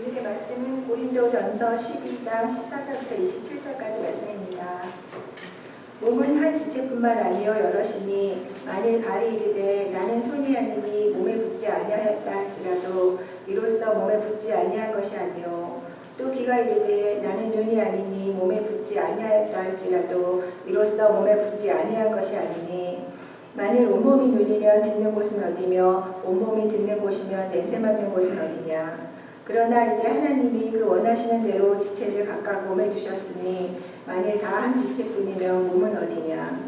오늘의 말씀은 고린도전서 12장 14절부터 27절까지 말씀입니다. 몸은 한 지체뿐만 아니요 여럿이니 만일 발이 이르되 나는 손이 아니니 몸에 붙지 아니하였다 할지라도 이로써 몸에 붙지 아니한 것이 아니요 또 귀가 이르되 나는 눈이 아니니 몸에 붙지 아니하였다 할지라도 이로써 몸에 붙지 아니한 것이 아니니 만일 온몸이 눈이면 듣는 곳은 어디며 온몸이 듣는 곳이면 냄새 맡는 곳은 어디냐. 그러나 이제 하나님이 그 원하시는 대로 지체를 각각 몸에 두셨으니 만일 다 한 지체뿐이면 몸은 어디냐.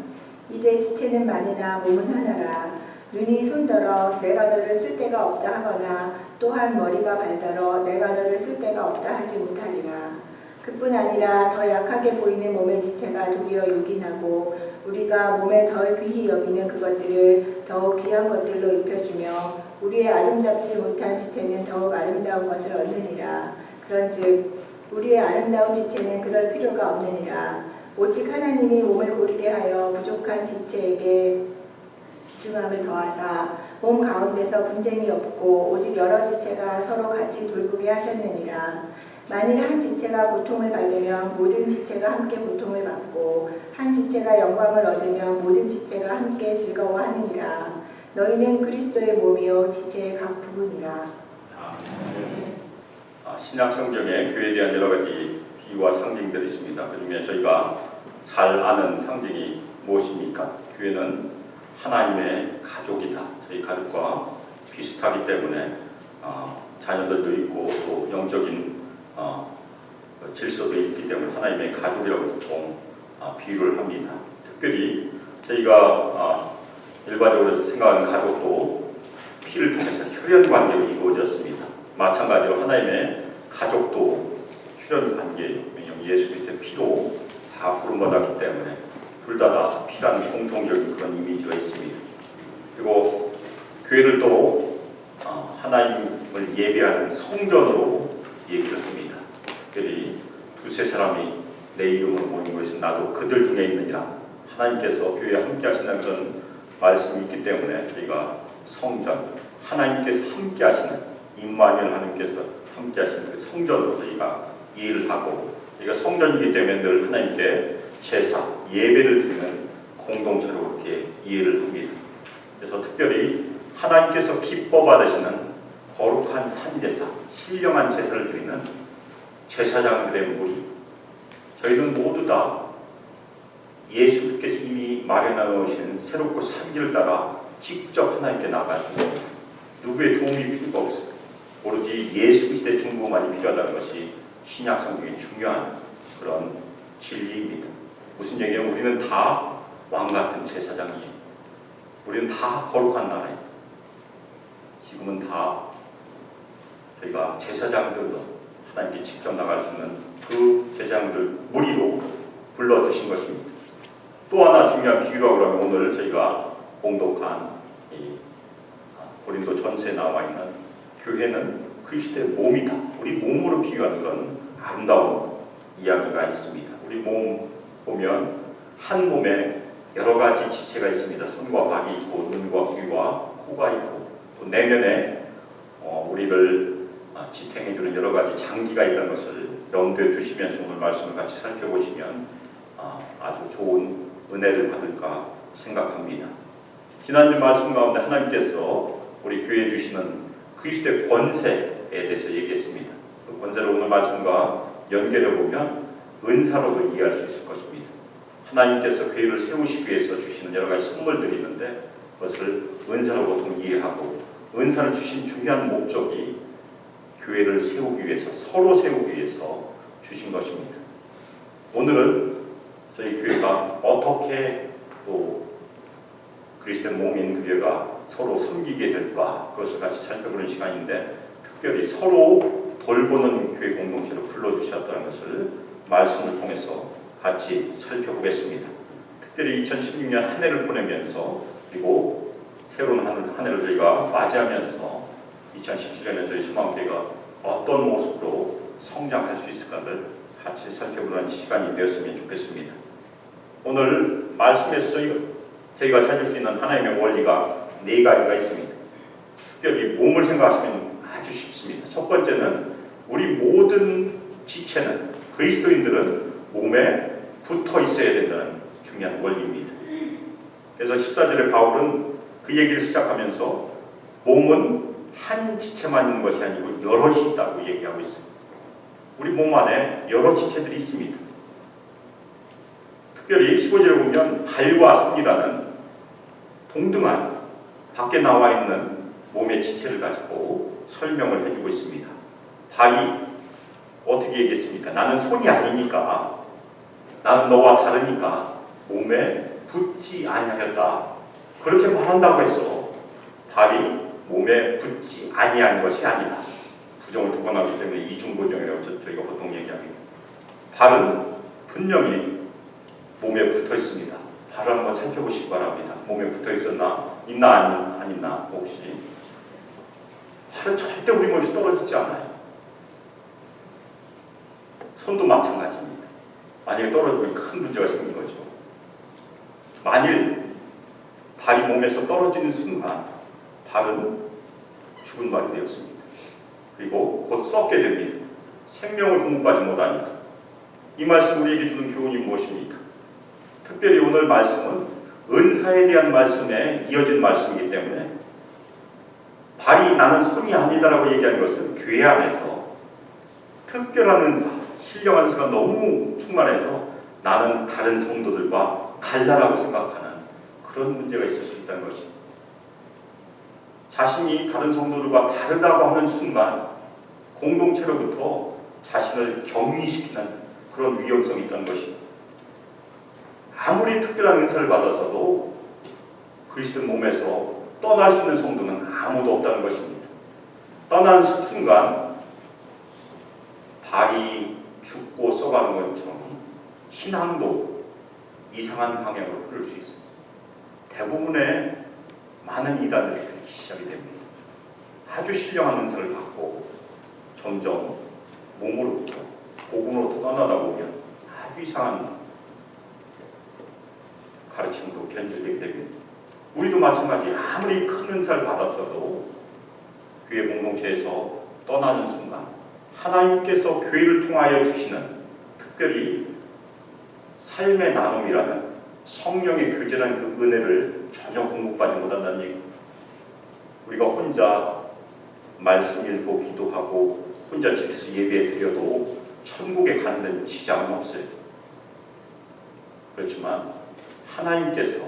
이제 지체는 많으나 몸은 하나라. 눈이 손더러 내가 너를 쓸 데가 없다 하거나 또한 머리가 발더러 내가 너를 쓸 데가 없다 하지 못하리라. 그뿐 아니라 더 약하게 보이는 몸의 지체가 도리어 요긴하고 우리가 몸에 덜 귀히 여기는 그것들을 더욱 귀한 것들로 입혀주며 우리의 아름답지 못한 지체는 더욱 아름다운 것을 얻느니라. 그런즉 우리의 아름다운 지체는 그럴 필요가 없느니라. 오직 하나님이 몸을 고리게 하여 부족한 지체에게 귀중함을 더하사 몸 가운데서 분쟁이 없고 오직 여러 지체가 서로 같이 돌보게 하셨느니라. 만일 한 지체가 고통을 받으면 모든 지체가 함께 고통을 받고 한 지체가 영광을 얻으면 모든 지체가 함께 즐거워하느니라. 너희는 그리스도의 몸이요 지체의 각 부분이라. 신약 성경에 교회에 대한 여러 가지 비유와 상징들이 있습니다. 그중에 저희가 잘 아는 상징이 무엇입니까? 교회는 하나님의 가족이다. 저희 가족과 비슷하기 때문에 자녀들도 있고 또 영적인 질서도 있기 때문에 하나님의 가족이라고 보통 비유를 합니다. 특별히 저희가 일반적으로 생각하는 가족도 피를 통해서 혈연 관계로 이루어졌습니다. 마찬가지로 하나님의 가족도 혈연 관계예요. 왜냐하면 예수 그리스도의 피로 다 부름받았기 때문에 둘 다 피라는 공통적인 그런 이미지가 있습니다. 그리고 교회를 또 하나님을 예배하는 성전으로 얘기를 합니다. 특별히 두세 사람이 내 이름으로 모인 것은 나도 그들 중에 있느니라. 하나님께서 교회에 함께 하시는 그런 말씀이 있기 때문에 저희가 성전, 하나님께서 함께 하시는 임마누엘 하나님께서 함께 하시는 그 성전으로 저희가 이해를 하고 저희가 성전이기 때문에 늘 하나님께 제사, 예배를 드리는 공동체로 그렇게 이해를 합니다. 그래서 특별히 하나님께서 기뻐 받으시는 거룩한 산제사, 신령한 제사를 드리는 제사장들의 무리, 저희는 모두 다 예수께서 이미 마련해 놓으신 새롭고 산 길을 따라 직접 하나님께 나아갈 수 있습니다. 누구의 도움이 필요가 없어요. 오로지 예수 그리스도의 중보만이 필요하다는 것이 신약 성경의 중요한 그런 진리입니다. 무슨 얘기냐면 우리는 다 왕같은 제사장이에요. 우리는 다 거룩한 나라예요. 지금은 다 저희가 제사장들로 하나님께 직접 나갈 수 있는 그 제사장들 무리로 불러주신 것입니다. 또 하나 중요한 비유라고 하면 오늘 저희가 봉독한 이 고린도 전서에 나와 있는 교회는 그리스도의 몸이다. 우리 몸으로 비유하는 그런 아름다운 이야기가 있습니다. 우리 몸 보면 한 몸에 여러 가지 지체가 있습니다. 손과 발이 있고 눈과 귀와 코가 있고 또 내면에 우리를 지탱해주는 여러 가지 장기가 있다는 것을 염두에 두시면서 오늘 말씀을 같이 살펴보시면 아주 좋은 은혜를 받을까 생각합니다. 지난주 말씀 가운데 하나님께서 우리 교회에 주시는 그리스도의 권세에 대해서 얘기했습니다. 그 권세를 오늘 말씀과 연결해 보면 은사로도 이해할 수 있을 것입니다. 하나님께서 교회를 세우시기 위해서 주시는 여러 가지 선물들이 있는데 그것을 은사로 보통 이해하고 은사를 주신 중요한 목적이 교회를 세우기 위해서 서로 세우기 위해서 주신 것입니다. 오늘은 저희 교회가 어떻게 또 그리스도의 몸인 교회가 서로 섬기게 될까 그것을 같이 살펴보는 시간인데 특별히 서로 돌보는 교회 공동체로 불러주셨다는 것을 말씀을 통해서 같이 살펴보겠습니다. 특별히 2016년 한 해를 보내면서 그리고 새로운 한 해를 저희가 맞이하면서 2017년에 저희 소망교회가 어떤 모습으로 성장할 수 있을까를 같이 살펴보는 시간이 되었으면 좋겠습니다. 오늘 말씀에서 저희가 찾을 수 있는 하나님의 원리가 네 가지가 있습니다. 특별히 몸을 생각하시면 아주 쉽습니다. 첫 번째는 우리 모든 지체는, 그리스도인들은 몸에 붙어 있어야 된다는 중요한 원리입니다. 그래서 14절에 바울은 그 얘기를 시작하면서 몸은 한 지체만 있는 것이 아니고 여럿이 있다고 얘기하고 있습니다. 우리 몸 안에 여러 지체들이 있습니다. 특별히 15절에 보면 발과 손이라는 동등한 밖에 나와 있는 몸의 지체를 가지고 설명을 해주고 있습니다. 발이 어떻게 얘기했습니까? 나는 손이 아니니까, 나는 너와 다르니까 몸에 붙지 아니하였다. 그렇게 말한다고 해서 발이 몸에 붙지 아니한 것이 아니다. 부정을 두 번 하기 때문에 이중부정이라고 저희가 보통 얘기합니다. 발은 분명히 몸에 붙어 있습니다. 발을 한번 살펴보시기 바랍니다. 몸에 붙어 있었나? 있나 안 있나? 혹시 발은 절대 우리 몸에서 떨어지지 않아요. 손도 마찬가지입니다. 만약에 떨어지면 큰 문제가 생긴 거죠. 만일 발이 몸에서 떨어지는 순간 발은 죽은 발이 되었습니다. 그리고 곧 썩게 됩니다. 생명을 공급하지 못하니까. 이 말씀 우리에게 주는 교훈이 무엇입니까? 특별히 오늘 말씀은 은사에 대한 말씀에 이어진 말씀이기 때문에 발이 나는 손이 아니다라고 얘기하는 것은 교회 안에서 특별한 은사, 신령한 은사가 너무 충만해서 나는 다른 성도들과 달라라고 생각하는 그런 문제가 있을 수 있다는 것입니다. 자신이 다른 성도들과 다르다고 하는 순간 공동체로부터 자신을 격리시키는 그런 위험성이 있다는 것입니다. 아무리 특별한 은사를 받았어도 그리스도 몸에서 떠날 수 있는 성도는 아무도 없다는 것입니다. 떠난 순간 발이 죽고 썩어가는 것처럼 신앙도 이상한 방향으로 흐를 수 있습니다. 대부분의 많은 이단들이 그렇게 시작이 됩니다. 아주 신령한 은사를 받고 점점 몸으로부터 복음으로부터 떠나다 보면 아주 이상한 가르침으로 변질되게 됩니다. 우리도 마찬가지. 아무리 큰 은사를 받았어도 교회 공동체에서 떠나는 순간 하나님께서 교회를 통하여 주시는 특별히 삶의 나눔이라는 성령의 교제라는 그 은혜를 전혀 공급받지 못한다는 얘기입니다. 우리가 혼자 말씀 읽고 기도하고 혼자 집에서 예배 드려도 천국에 가는 데는 지장은 없어요. 그렇지만 하나님께서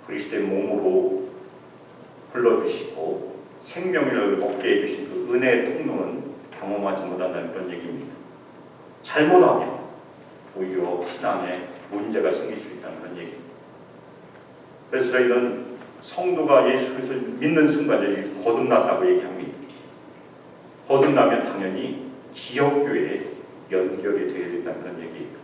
그리스도의 몸으로 불러주시고 생명을 얻게 해주신 그 은혜의 통로는 경험하지 못한다는 그런 얘기입니다. 잘못하면 오히려 신앙에 문제가 생길 수 있다는 그런 얘기입니다. 그래서 저희는 성도가 예수 그리스도를 믿는 순간에 거듭났다고 얘기합니다. 거듭나면 당연히 지역교회에 연결이 되어야 된다는 그런 얘기예요.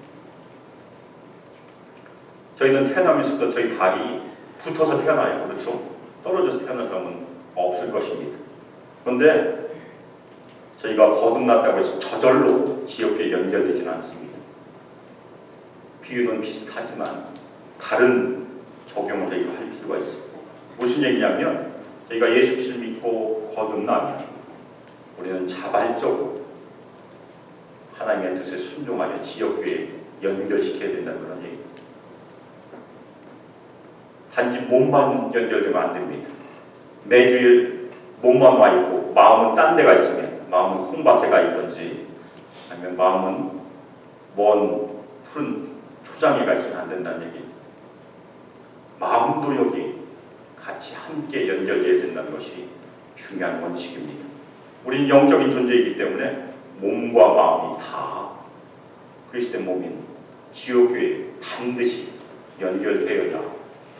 저희는 태어나면서부터 저희 발이 붙어서 태어나요. 그렇죠? 떨어져서 태어난 사람은 없을 것입니다. 그런데 저희가 거듭났다고 해서 저절로 지역교회에 연결되지는 않습니다. 비유는 비슷하지만 다른 적용을 저희가 할 필요가 있습니다. 무슨 얘기냐면 저희가 예수 그리스도를 믿고 거듭나면 우리는 자발적으로 하나님의 뜻에 순종하여 지역교회에 연결시켜야 된다는 그런 얘기입니다. 단지 몸만 연결되면 안 됩니다. 매주일 몸만 와 있고 마음은 딴 데가 있으면, 마음은 콩밭에 가 있든지 아니면 마음은 먼 푸른 초장에 가 있으면 안 된다는 얘기. 마음도 여기 같이 함께 연결되어야 된다는 것이 중요한 원칙입니다. 우리는 영적인 존재이기 때문에 몸과 마음이 다 그리스도의 몸인 지옥교회에 반드시 연결되어야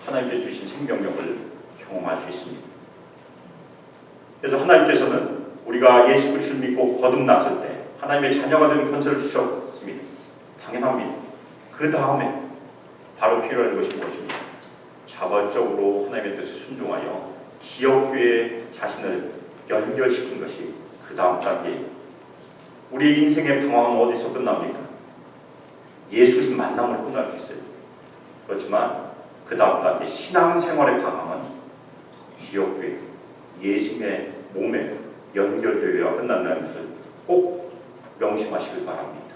하나님께 주신 생명력을 경험할 수 있습니다. 그래서 하나님께서는 우리가 예수 그리스도를 믿고 거듭났을 때 하나님의 자녀가 되는 권세를 주셨습니다. 당연합니다. 그 다음에 바로 필요한 것이 무엇입니까? 자발적으로 하나님의 뜻에 순종하여 지역교회에 자신을 연결시킨 것이 그 다음 단계입니다. 우리의 인생의 방황은 어디서 끝납니까? 예수 그리스도 만남으로 끝날 수 있어요. 그렇지만 그 다음 단계 신앙생활의 방황은 지역교회, 예수님의 몸에 연결되어야 끝난다는 것을 꼭 명심하시길 바랍니다.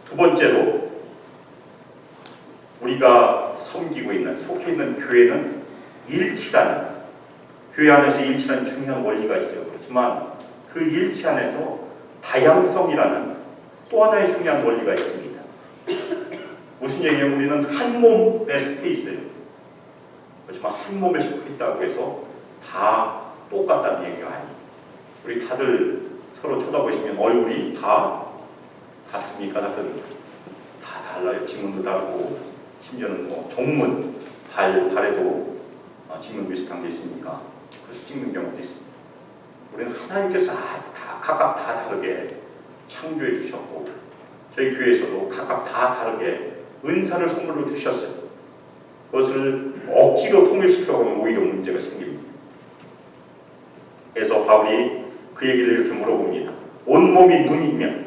두 번째로 우리가 섬기고 있는, 속해 있는 교회는 일치라는, 교회 안에서 일치라는 중요한 원리가 있어요. 그렇지만 그 일치 안에서 다양성이라는 또 하나의 중요한 원리가 있습니다. 무슨 얘기냐면 우리는 한 몸에 속해 있어요. 그렇지만 한 몸에 속해 있다고 해서 다 똑같다는 얘기가 아니에요. 우리 다들 서로 쳐다보시면 얼굴이 다 같습니까? 다 달라요. 지문도 다르고 심지어는 뭐 종문, 발에도 지문 비슷한 게 있으니까 그래서 찍는 경우도 있습니다. 우리는 하나님께서 각각 다 다르게 창조해 주셨고 저희 교회에서도 각각 다 다르게 은사를 선물로 주셨어요. 그것을 억지로 통일시키려고 하면 오히려 문제가 생깁니다. 그래서 바울이 그 얘기를 이렇게 물어봅니다. 온몸이 눈이면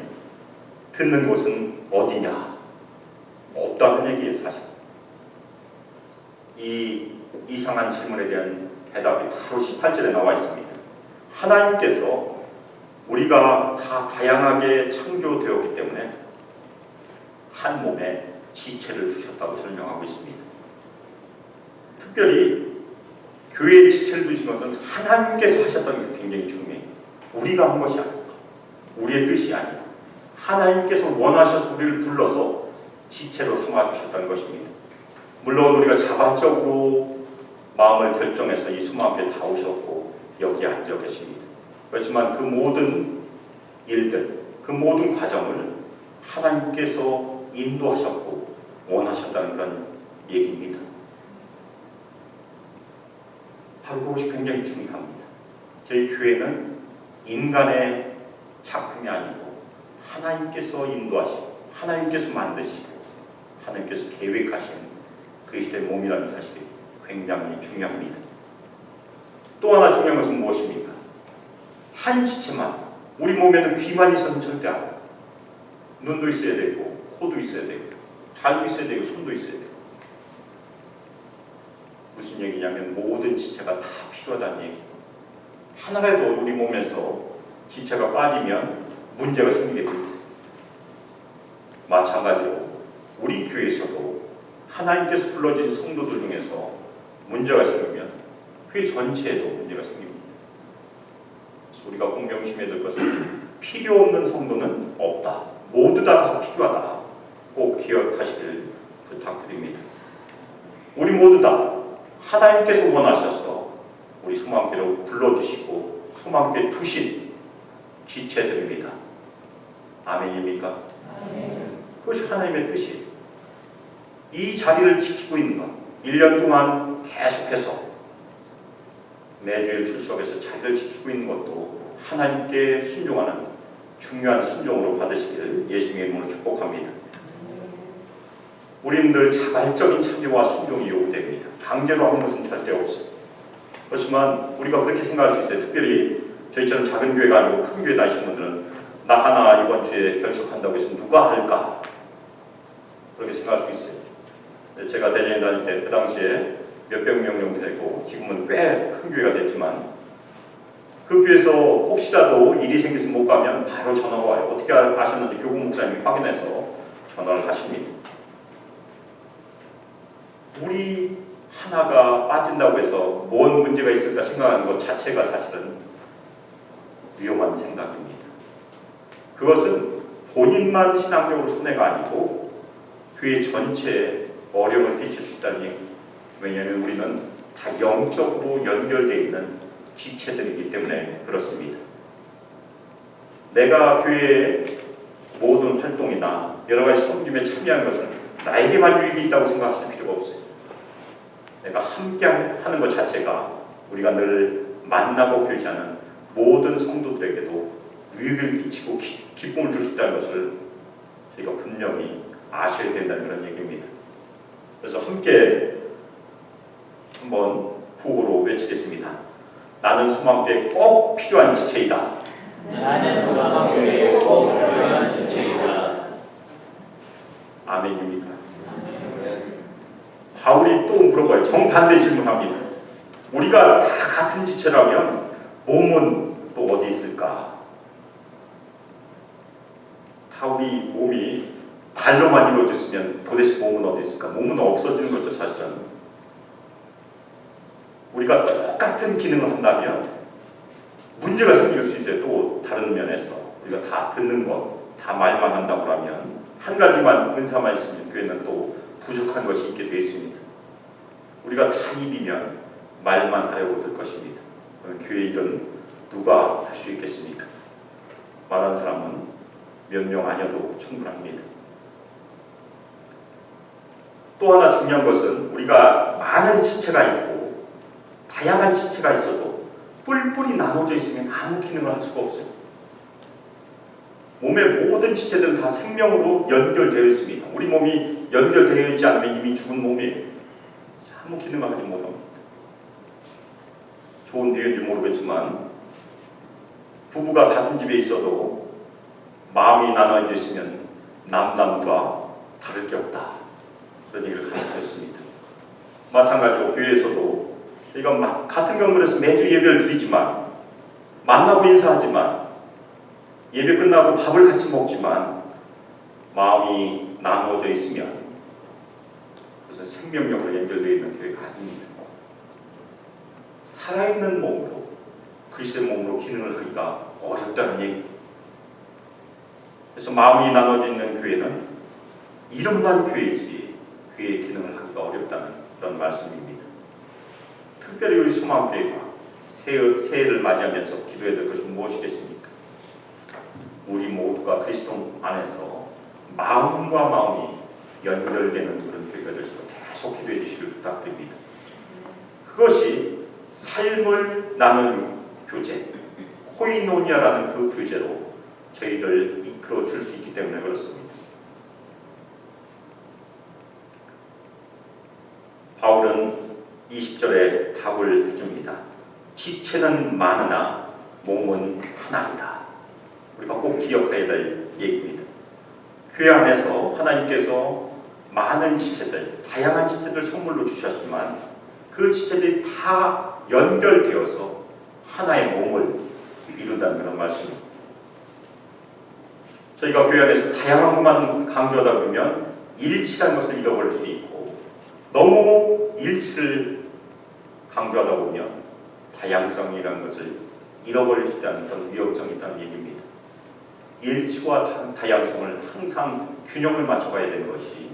듣는 곳은 어디냐? 없다는 얘기예요, 사실. 이 이상한 질문에 대한 대답이 바로 18절에 나와 있습니다. 하나님께서 우리가 다 다양하게 창조되었기 때문에 한 몸에 지체를 주셨다고 설명하고 있습니다. 특별히 교회에 지체를 두신 것은 하나님께서 하셨다는 것이 굉장히 중요해요. 우리가 한 것이 아니고 우리의 뜻이 아니고 하나님께서 원하셔서 우리를 불러서 지체로 삼아주셨다는 것입니다. 물론 우리가 자발적으로 마음을 결정해서 이 수마교에 다 오셨고 여기에 앉아 계십니다. 그렇지만 그 모든 일들, 그 모든 과정을 하나님께서 인도하셨고 원하셨다는 그런 얘기입니다. 바로 그것이 굉장히 중요합니다. 저희 교회는 인간의 작품이 아니고 하나님께서 인도하시고 하나님께서 만드시고 하나님께서 계획하신 그리스도의 몸이라는 사실이 굉장히 중요합니다. 또 하나 중요한 것은 무엇입니까? 한 지체만, 우리 몸에는 귀만 있어서는 절대 안 돼. 눈도 있어야 되고 코도 있어야 되고 발도 있어야 되고 손도 있어야 되고. 무슨 얘기냐면 모든 지체가 다 필요하다는 얘기. 하나라도 우리 몸에서 지체가 빠지면 문제가 생기게 돼 있어요. 마찬가지로 우리 교회에서도 하나님께서 불러주신 성도들 중에서 문제가 생기면 교회 전체에도 문제가 생깁니다. 그래서 우리가 꼭 명심해야 될 것은 필요 없는 성도는 없다. 모두 다 필요하다. 꼭 기억하시길 부탁드립니다. 우리 모두 다 하나님께서 원하셔서 우리 소망교회로 불러주시고 소망교회에 두신 지체들입니다. 아멘입니까? 아멘. 그것이 하나님의 뜻이에요. 이 자리를 지키고 있는 것, 1년 동안 계속해서 매주일 출석해서 자리를 지키고 있는 것도 하나님께 순종하는 중요한 순종으로 받으시기를 예수님의 이름으로 축복합니다. 우리는 늘 자발적인 참여와 순종이 요구됩니다. 강제로 하는 것은 절대 없어요. 그렇지만 우리가 그렇게 생각할 수 있어요. 특별히 저희처럼 작은 교회가 아니고 큰 교회 다니시는 분들은 나 하나 이번 주에 결석한다고 해서 누가 할까? 그렇게 생각할 수 있어요. 제가 대전에 다닐 때 그 당시에 몇백 명 정도 되고 지금은 꽤 큰 교회가 됐지만 그 교회에서 혹시라도 일이 생겨서 못 가면 바로 전화가 와요. 어떻게 아셨는지 교구 목사님이 확인해서 전화를 하십니다. 우리 하나가 빠진다고 해서 뭔 문제가 있을까 생각하는 것 자체가 사실은 위험한 생각입니다. 그것은 본인만 신앙적으로 손해가 아니고 교회 전체에 어려움을 끼칠 수 있다는 얘기. 왜냐하면 우리는 다 영적으로 연결되어 있는 지체들이기 때문에 그렇습니다. 내가 교회의 모든 활동이나 여러 가지 섬김에 참여하는 것은 나에게만 유익이 있다고 생각하실 필요가 없어요. 내가 함께 하는 것 자체가 우리가 늘 만나고 교제하는 모든 성도들에게도 유익을 끼치고 기쁨을 줄 수 있다는 것을 저희가 분명히 아셔야 된다는 그런 얘기입니다. 그래서 함께 한번 구호로 외치겠습니다. 나는 소망교회에 꼭 필요한 지체이다. 나는 소망교회에 꼭 필요한 지체이다. 아멘입니까? 바울이 또 물어봐요. 정반대 질문합니다. 우리가 다 같은 지체라면 몸은 또 어디 있을까? 다 우리 몸이 발로만 이루어졌으면 도대체 몸은 어디 있을까? 몸은 없어지는 거죠, 사실은. 우리가 똑같은 기능을 한다면 문제가 생길 수 있어요. 또 다른 면에서 우리가 다 듣는 것, 다 말만 한다고 하면 한 가지만 은사만 있으면 교회는 또 부족한 것이 있게 되어 있습니다. 우리가 다 입이면 말만 하려고 들 것입니다. 교회 일은 누가 할 수 있겠습니까? 말하는 사람은 몇 명 아니어도 충분합니다. 또 하나 중요한 것은 우리가 많은 지체가 있고 다양한 지체가 있어도 뿔뿔이 나눠져 있으면 아무 기능을 할 수가 없어요. 몸의 모든 지체들은 다 생명으로 연결되어 있습니다. 우리 몸이 연결되어 있지 않으면 이미 죽은 몸이에요. 아무 기능을 하지 못합니다. 좋은 비유인지 모르겠지만 부부가 같은 집에 있어도 마음이 나눠져 있으면 남남과 다를 게 없다. 그런 얘기를 가르쳤습니다. 마찬가지로 교회에서도 저희가 같은 건물에서 매주 예배를 드리지만 만나고 인사하지만 예배 끝나고 밥을 같이 먹지만 마음이 나누어져 있으면 그것은 생명력으로 연결되어 있는 교회가 아닙니다. 살아있는 몸으로 그리스도의 몸으로 기능을 하기가 어렵다는 얘기입니다. 그래서 마음이 나눠져 있는 교회는 이름만 교회이지 교회의 기능을 하기가 어렵다는 그런 말씀입니다. 특별히 우리 소망교회가 새해를 맞이하면서 기도해야 될 것이 무엇이겠습니까? 우리 모두가 그리스도 안에서 마음과 마음이 연결되는 그런 교회가 될 수 있도록 계속 기도해 주시길 부탁드립니다. 그것이 삶을 나누는 교제, 코이노니아라는 그 교제로 저희를 이끌어 줄 수 있기 때문에 그렇습니다. 바울은 20절에 답을 해줍니다. 지체는 많으나 몸은 하나이다. 우리가 꼭 기억해야 될 얘기입니다. 교회 안에서 하나님께서 많은 지체들, 다양한 지체들 선물로 주셨지만 그 지체들이 다 연결되어서 하나의 몸을 이룬다는 그런 말씀입니다. 저희가 교회 안에서 다양한 것만 강조하다 보면 일치라는 것을 잃어버릴 수 있고 너무 일치를 강조하다 보면 다양성이라는 것을 잃어버릴 수 있다는 그런 위험성이 있다는 얘기입니다. 일치와 다양성을 항상 균형을 맞춰가야 되는 것이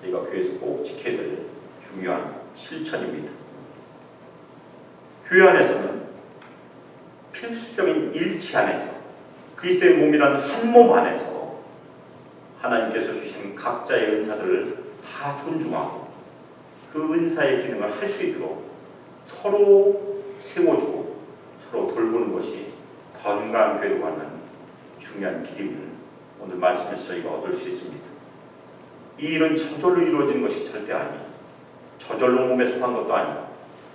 저희가 교회에서 꼭 지켜야 될 중요한 실천입니다. 교회 안에서는 필수적인 일치 안에서 그리스도의 몸이란 한 몸 안에서 하나님께서 주신 각자의 은사들을 다 존중하고 그 은사의 기능을 할 수 있도록 서로 세워주고 서로 돌보는 것이 건강한 교회로 가는 중요한 길임을 오늘 말씀에서 저희가 얻을 수 있습니다. 이 일은 저절로 이루어지는 것이 절대 아니에요. 저절로 몸에 속한 것도 아니고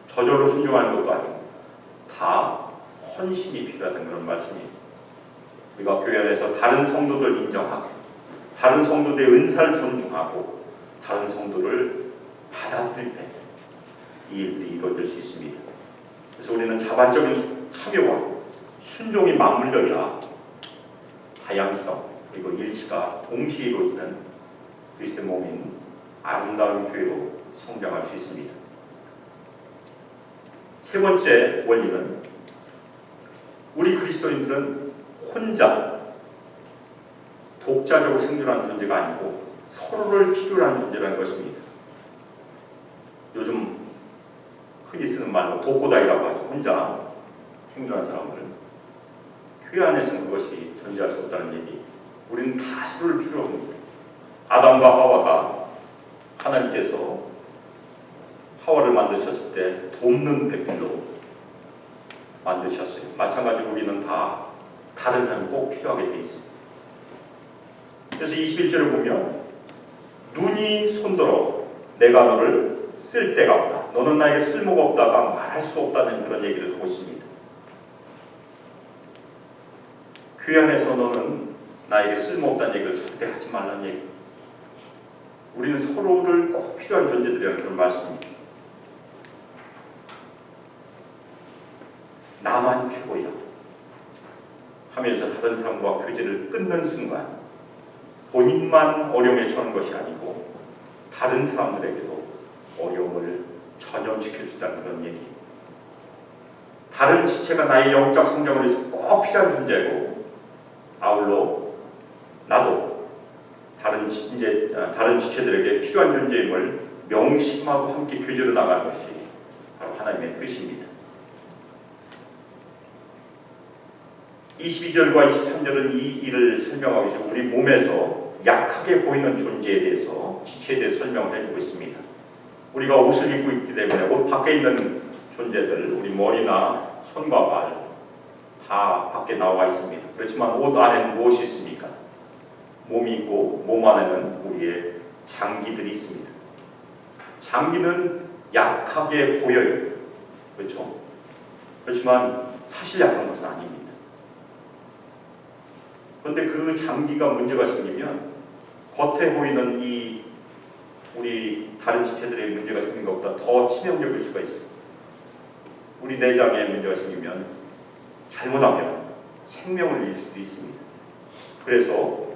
저절로 순종하는 것도 아니고 다 헌신이 필요하다는 그런 말씀이에요. 우리가 교회 안에서 다른 성도들 인정하고 다른 성도들의 은사를 존중하고 다른 성도를 받아들일 때 이 일들이 이루어질 수 있습니다. 그래서 우리는 자발적인 참여와 순종이 맞물려야 다양성 그리고 일치가 동시에 이루어지는 그리스도의 몸인 아름다운 교회로 성장할 수 있습니다. 세 번째 원리는 우리 그리스도인들은 혼자 독자적으로 생존하는 존재가 아니고 서로를 필요로 하는 존재라는 것입니다. 요즘 흔히 쓰는 말로 독고다이라고 하죠. 혼자 생존하는 사람을. 교회 안에서는 그것이 존재할 수 없다는 얘기. 우리는 다 서로를 필요로 합니다. 아담과 하와가 하나님께서 하와를 만드셨을 때 돕는 배필로 만드셨어요. 마찬가지로 우리는 다 다른 사람이 꼭 필요하게 돼 있습니다. 그래서 21절을 보면 눈이 손들어 내가 너를 쓸 데가 없다. 너는 나에게 쓸모가 없다가 말할 수 없다는 그런 얘기를 하고 있습니다. 교회 안에서 너는 나에게 쓸모없다는 얘기를 절대 하지 말라는 얘기. 우리는 서로를 꼭 필요한 존재들이라는 그런 말씀입니다. 나만 최고야 하면서 다른 사람과 교제를 끊는 순간 본인만 어려움에 처한 것이 아니고 다른 사람들에게도 어려움을 전염시킬 수 있다는 그런 얘기. 다른 지체가 나의 영적 성장을 위해서 꼭 필요한 존재고, 아울러 나도 다른 지체들에게 필요한 존재임을 명심하고 함께 교제로 나가는 것이 바로 하나님의 뜻입니다. 22절과 23절은 이 일을 설명하고 있어요. 우리 몸에서 약하게 보이는 존재에 대해서, 지체에 대해서 설명을 해주고 있습니다. 우리가 옷을 입고 있기 때문에 옷 밖에 있는 존재들, 우리 머리나 손과 발 다 밖에 나와 있습니다. 그렇지만 옷 안에는 무엇이 있습니까? 몸이 있고 몸 안에는 우리의 장기들이 있습니다. 장기는 약하게 보여요. 그렇죠? 그렇지만 사실 약한 것은 아닙니다. 그런데 그 장기가 문제가 생기면 겉에 보이는 이 우리 다른 지체들의 문제가 생긴 것보다 더 치명적일 수가 있어요. 우리 내장에 문제가 생기면 잘못하면 생명을 잃을 수도 있습니다. 그래서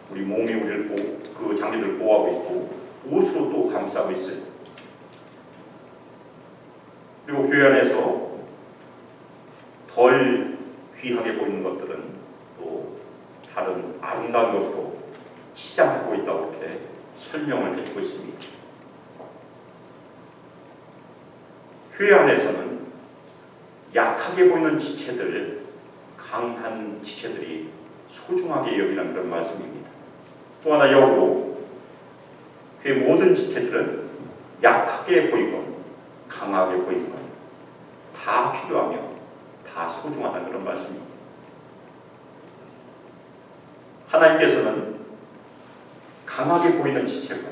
우리 몸이 우리를 그 장기들을 보호하고 있고 옷으로 또 감싸고 있어요. 그리고 교회 안에서 덜 귀하게 보이는 것들은 또 다른 아름다운 것으로 치장하고 있다고 이렇게 설명을 해주고 있습니다. 교회 안에서는 약하게 보이는 지체들, 강한 지체들이 소중하게 여기는 그런 말씀입니다. 또 하나 역으로 교회 모든 지체들은 약하게 보이건 강하게 보이건 다 필요하며 다 소중하다는 그런 말씀입니다. 하나님께서는 강하게 보이는 지체건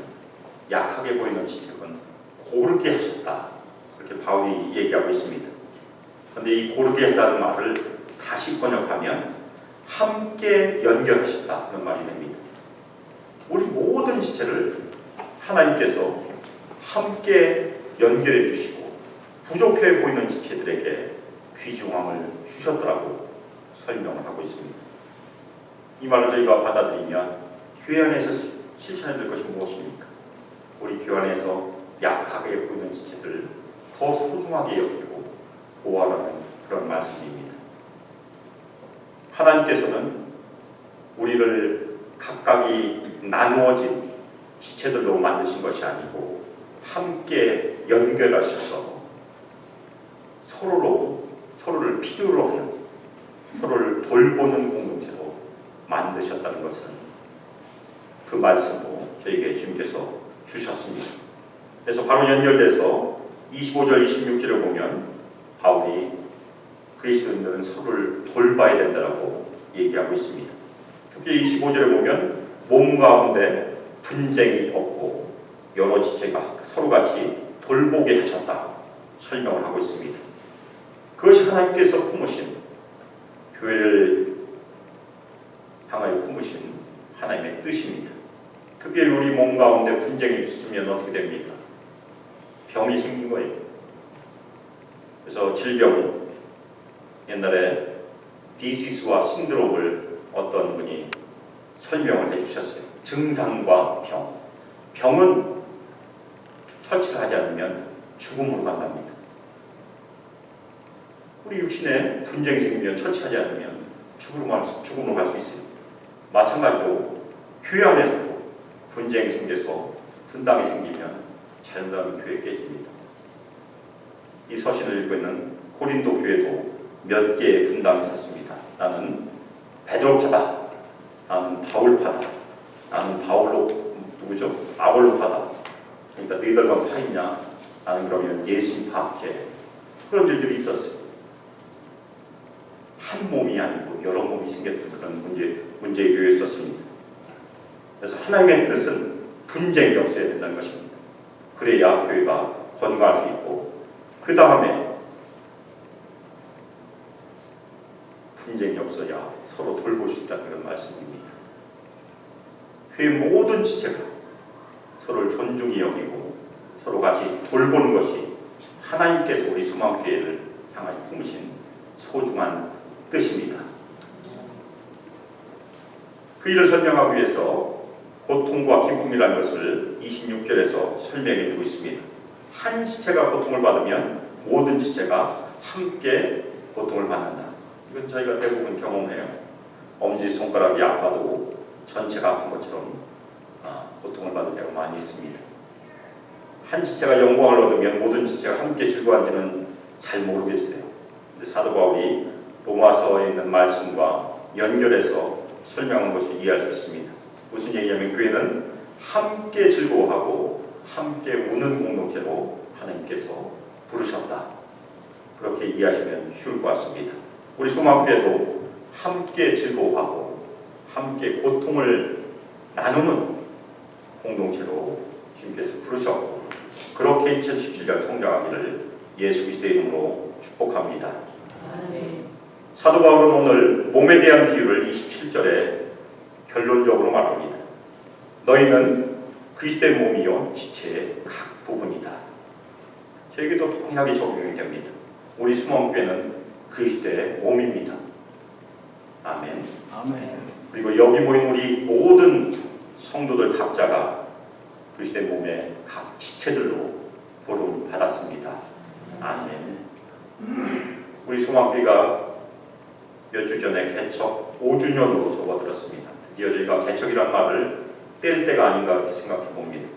약하게 보이는 지체건 고르게 하셨다, 그렇게 바울이 얘기하고 있습니다. 그런데 이 고르게 한다는 말을 다시 번역하면 함께 연결하셨다, 그런 말이 됩니다. 우리 모든 지체를 하나님께서 함께 연결해 주시고 부족해 보이는 지체들에게 귀중함을 주셨더라고 설명을 하고 있습니다. 이 말을 저희가 받아들이면 교회 안에서 실천해야 될 것이 무엇입니까? 우리 교회 안에서 약하게 보이는 지체들을 더 소중하게 여기고 보호하라는 그런 말씀입니다. 하나님께서는 우리를 각각이 나누어진 지체들로 만드신 것이 아니고 함께 연결하셔서 서로를 필요로 하는, 서로를 돌보는 공동체로 만드셨다는 것은 그 말씀으로 저에게 주님께서 주셨습니다. 그래서 바로 연결돼서 25절 26절에 보면 바울이 그리스도인들은 서로를 돌봐야 된다고 얘기하고 있습니다. 특히 25절에 보면 몸 가운데 분쟁이 없고 여러 지체가 서로 같이 돌보게 하셨다 설명을 하고 있습니다. 그것이 하나님께서 품으신, 교회를 향하여 품으신 하나님의 뜻입니다. 특히 우리 몸 가운데 분쟁이 있으면 어떻게 됩니까? 병이 생긴 거예요. 그래서 질병, 옛날에 디시스와 신드롬을 어떤 분이 설명을 해주셨어요. 증상과 병. 병은 처치를 하지 않으면 죽음으로 간답니다. 우리 육신에 분쟁이 생기면 처치하지 않으면 죽음으로 갈 수 있어요. 마찬가지로 교회 안에서도 분쟁이 생겨서 분당이 생기면 잘못하면 교회 깨집니다. 이 서신을 읽고 있는 고린도 교회도 몇 개의 분당이 있었습니다. 나는 베드로파다, 나는 바울파다, 나는 아볼로파다. 그러니까 너희들만 파있냐? 나는 그러면 예수파. 그런 일들이 있었어요. 한 몸이 아니고 여러 몸이 생겼던 그런 문제의 교회에 있었습니다. 그래서 하나님의 뜻은 분쟁이 없어야 된다는 것입니다. 그래야 교회가 건강할 수 있고, 그 다음에 분쟁이 없어야 서로 돌볼 수 있다는 그런 말씀입니다. 교회 모든 지체가 서로를 존중히 여기고 서로 같이 돌보는 것이 하나님께서 우리 소망교회를 향하여 품으신 소중한 뜻입니다. 그 일을 설명하기 위해서 고통과 기쁨이라는 것을 26절에서 설명해 주고 있습니다. 한 지체가 고통을 받으면 모든 지체가 함께 고통을 받는다. 이건 저희가 대부분 경험해요. 엄지손가락이 아파도 전체가 아픈 것처럼 고통을 받을 때가 많이 있습니다. 한 지체가 영광을 얻으면 모든 지체가 함께 즐거워한지는 잘 모르겠어요. 근데 사도 바울이 로마서에 있는 말씀과 연결해서 설명한 것을 이해할 수 있습니다. 무슨 얘기냐면 교회는 함께 즐거워하고 함께 우는 공동체로 하나님께서 부르셨다. 그렇게 이해하시면 쉬울 것 같습니다. 우리 소망교회도 함께 즐거워하고 함께 고통을 나누는 공동체로 주님께서 부르셨고 그렇게 2017년 성장하기를 예수 그리스도의 이름으로 축복합니다. 사도 바울은 오늘 몸에 대한 비유를 27절에 결론적으로 말합니다. 너희는 그리스도의 몸이요 지체의 각 부분이다. 저에게도 동일하게 적용이 됩니다. 우리 수목교회는 그리스도의 몸입니다. 아멘. 아멘. 그리고 여기 모인 우리 모든 성도들 각자가 그리스도의 몸의 각 지체들로 부름 받았습니다. 아멘. 우리 소망교회가 몇 주 전에 개척 5주년으로 접어들었습니다. 드디어 저희가 개척이란 말을 뗄 때가 아닌가 그렇게 생각해 봅니다.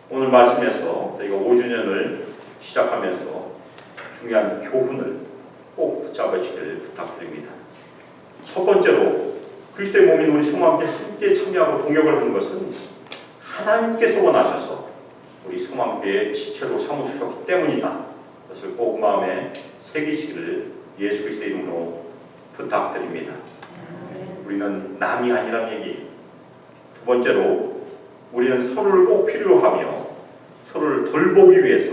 오늘 말씀에서 저희가 5주년을 시작하면서 중요한 교훈을 꼭 붙잡으시길 부탁드립니다. 첫 번째로 그리스도의 몸인 우리 소망교회 함께 참여하고 동역을 하는 것은 하나님께서 원하셔서 우리 소망교회의 지체로 삼으셨기 때문이다. 그것을 꼭 마음에 새기시기를 예수 그리스도의 이름으로 부탁드립니다. 우리는 남이 아니란 얘기. 두 번째로 우리는 서로를 꼭 필요로 하며 서로를 돌보기 위해서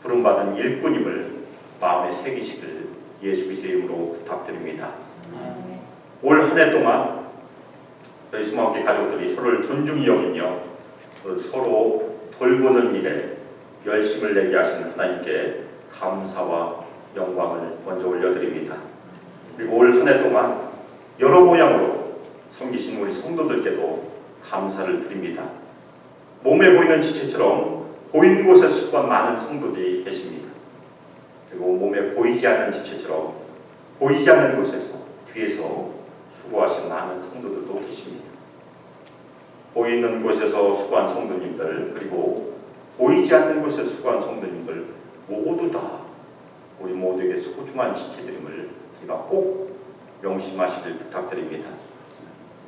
부름받은 일꾼임을 마음에 새기시길 예수 그리스도의 이름으로 부탁드립니다. 올 한 해 동안 저희 수목교회 가족들이 서로를 존중히 여기며 서로 돌보는 일에 열심을 내게 하신 하나님께 감사와 영광을 먼저 올려드립니다. 그리고 올 한 해 동안 여러 모양으로 섬기신 우리 성도들께도 감사를 드립니다. 몸에 보이는 지체처럼 보이는 곳에서 수고한 많은 성도들이 계십니다. 그리고 몸에 보이지 않는 지체처럼 보이지 않는 곳에서 뒤에서 수고하신 많은 성도들도 계십니다. 보이는 곳에서 수고한 성도님들 그리고 보이지 않는 곳에서 수고한 성도님들 모두 다 우리 모두에게 소중한 지체들임을 제가 꼭 명심하시길 부탁드립니다.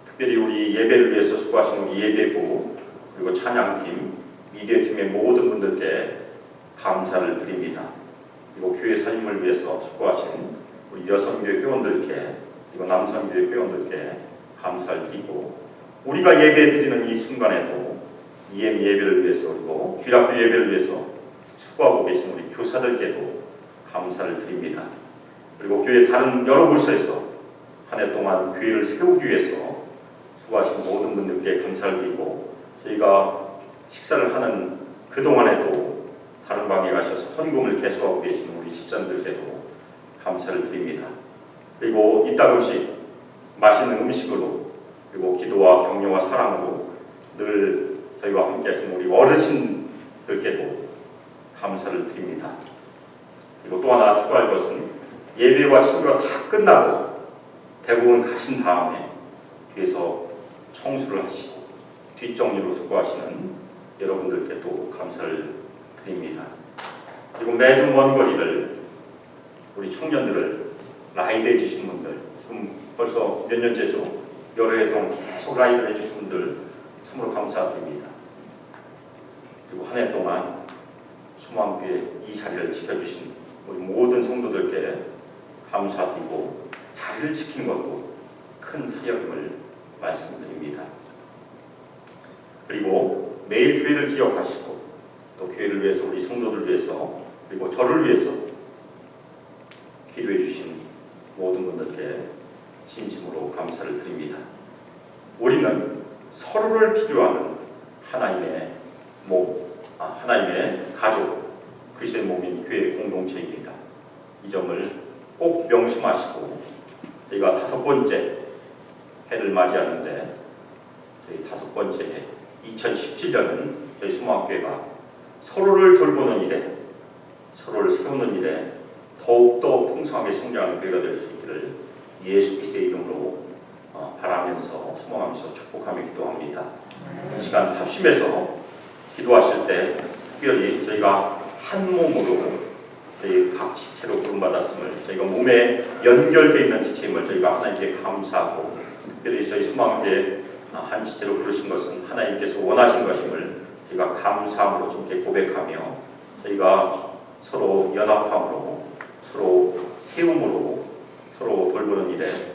특별히 우리 예배를 위해서 수고하신 우리 예배부 그리고 찬양팀, 미디어팀의 모든 분들께 감사를 드립니다. 그리고 교회 살림을 위해서 수고하신 우리 여성교회 회원들께 그리고 남성교회 회원들께 감사를 드리고 우리가 예배 드리는 이 순간에도 EM 예배를 위해서 그리고 귀락교 예배를 위해서 수고하고 계신 우리 교사들께도 감사를 드립니다. 그리고 교회 다른 여러 부서에서 한 해 동안 교회를 세우기 위해서 수고하신 모든 분들께 감사를 드리고 저희가 식사를 하는 그동안에도 다른 방에 가셔서 헌금을 계속하고 계신 우리 집사님들께도 감사를 드립니다. 그리고 이따금씩 맛있는 음식으로 그리고 기도와 격려와 사랑으로 늘 저희와 함께 하신 우리 어르신들께도 감사를 드립니다. 그리고 또 하나 추가할 것은 예배와 친구가 다 끝나고 대부분 가신 다음에 뒤에서 청소를 하시고 뒷정리로 수고하시는 여러분들께도 감사를 드립니다. 그리고 매주 먼 거리를 우리 청년들을 라이드 해주신 분들 지금 벌써 몇 년째죠? 여러 해 동안 계속 라이드 해주신 분들 참으로 감사드립니다. 그리고 한 해 동안 수모함교회 이 자리를 지켜주신 우리 모든 성도들께 감사드리고 자리를 지킨 것도 큰 사역임을 말씀드립니다. 그리고 매일 교회를 기억하시고 또 교회를 위해서 우리 성도들 위해서 그리고 저를 위해서 기도해 주신 모든 분들께 진심으로 감사를 드립니다. 우리는 서로를 필요하는 하나님의 몸, 하나님의 가족, 그리스도의 몸인 교회 공동체입니다. 이 점을 꼭 명심하시고 저희가 5번째 해를 맞이하는데 저희 5번째 2017년은 저희 수목교회가 서로를 돌보는 일에, 서로를 세우는 일에 더욱더 풍성하게 성장하는 교회가 될 수 있기를 예수 그리스도의 이름으로 바라면서 소망하면서 축복하며 기도합니다. 이 시간 합심해서 기도하실 때 특별히 저희가 한 몸으로 저희 각 지체로 부름받았음을, 저희가 몸에 연결되어 있는 지체임을 저희가 하나님께 감사하고, 특별히 저희 수망교회 한 지체로 부르신 것은 하나님께서 원하신 것임을 저희가 감사함으로 주님께 고백하며, 저희가 서로 연합함으로, 서로 세움으로, 서로 돌보는 일에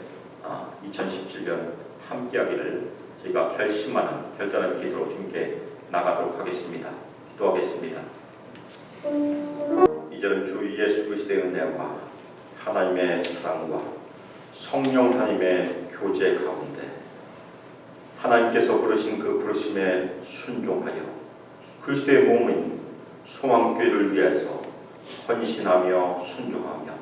2017년 함께하기를 저희가 결단하는 기도로 주님께 나가도록 하겠습니다. 기도하겠습니다. 이제는 주 예수 그리스도의 은혜와 하나님의 사랑과 성령 하나님의 교제 가운데 하나님께서 부르신 그 부르심에 순종하여 그리스도의 몸인 소망교회를 위해서 헌신하며 순종하며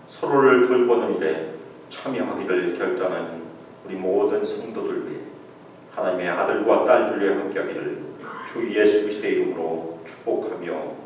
서로를 돌보는 일에 참여하기를 결단하는 우리 모든 성도들 위해 하나님의 아들과 딸들 위해 함께하기를 주 예수 그리스도의 이름으로 축복하며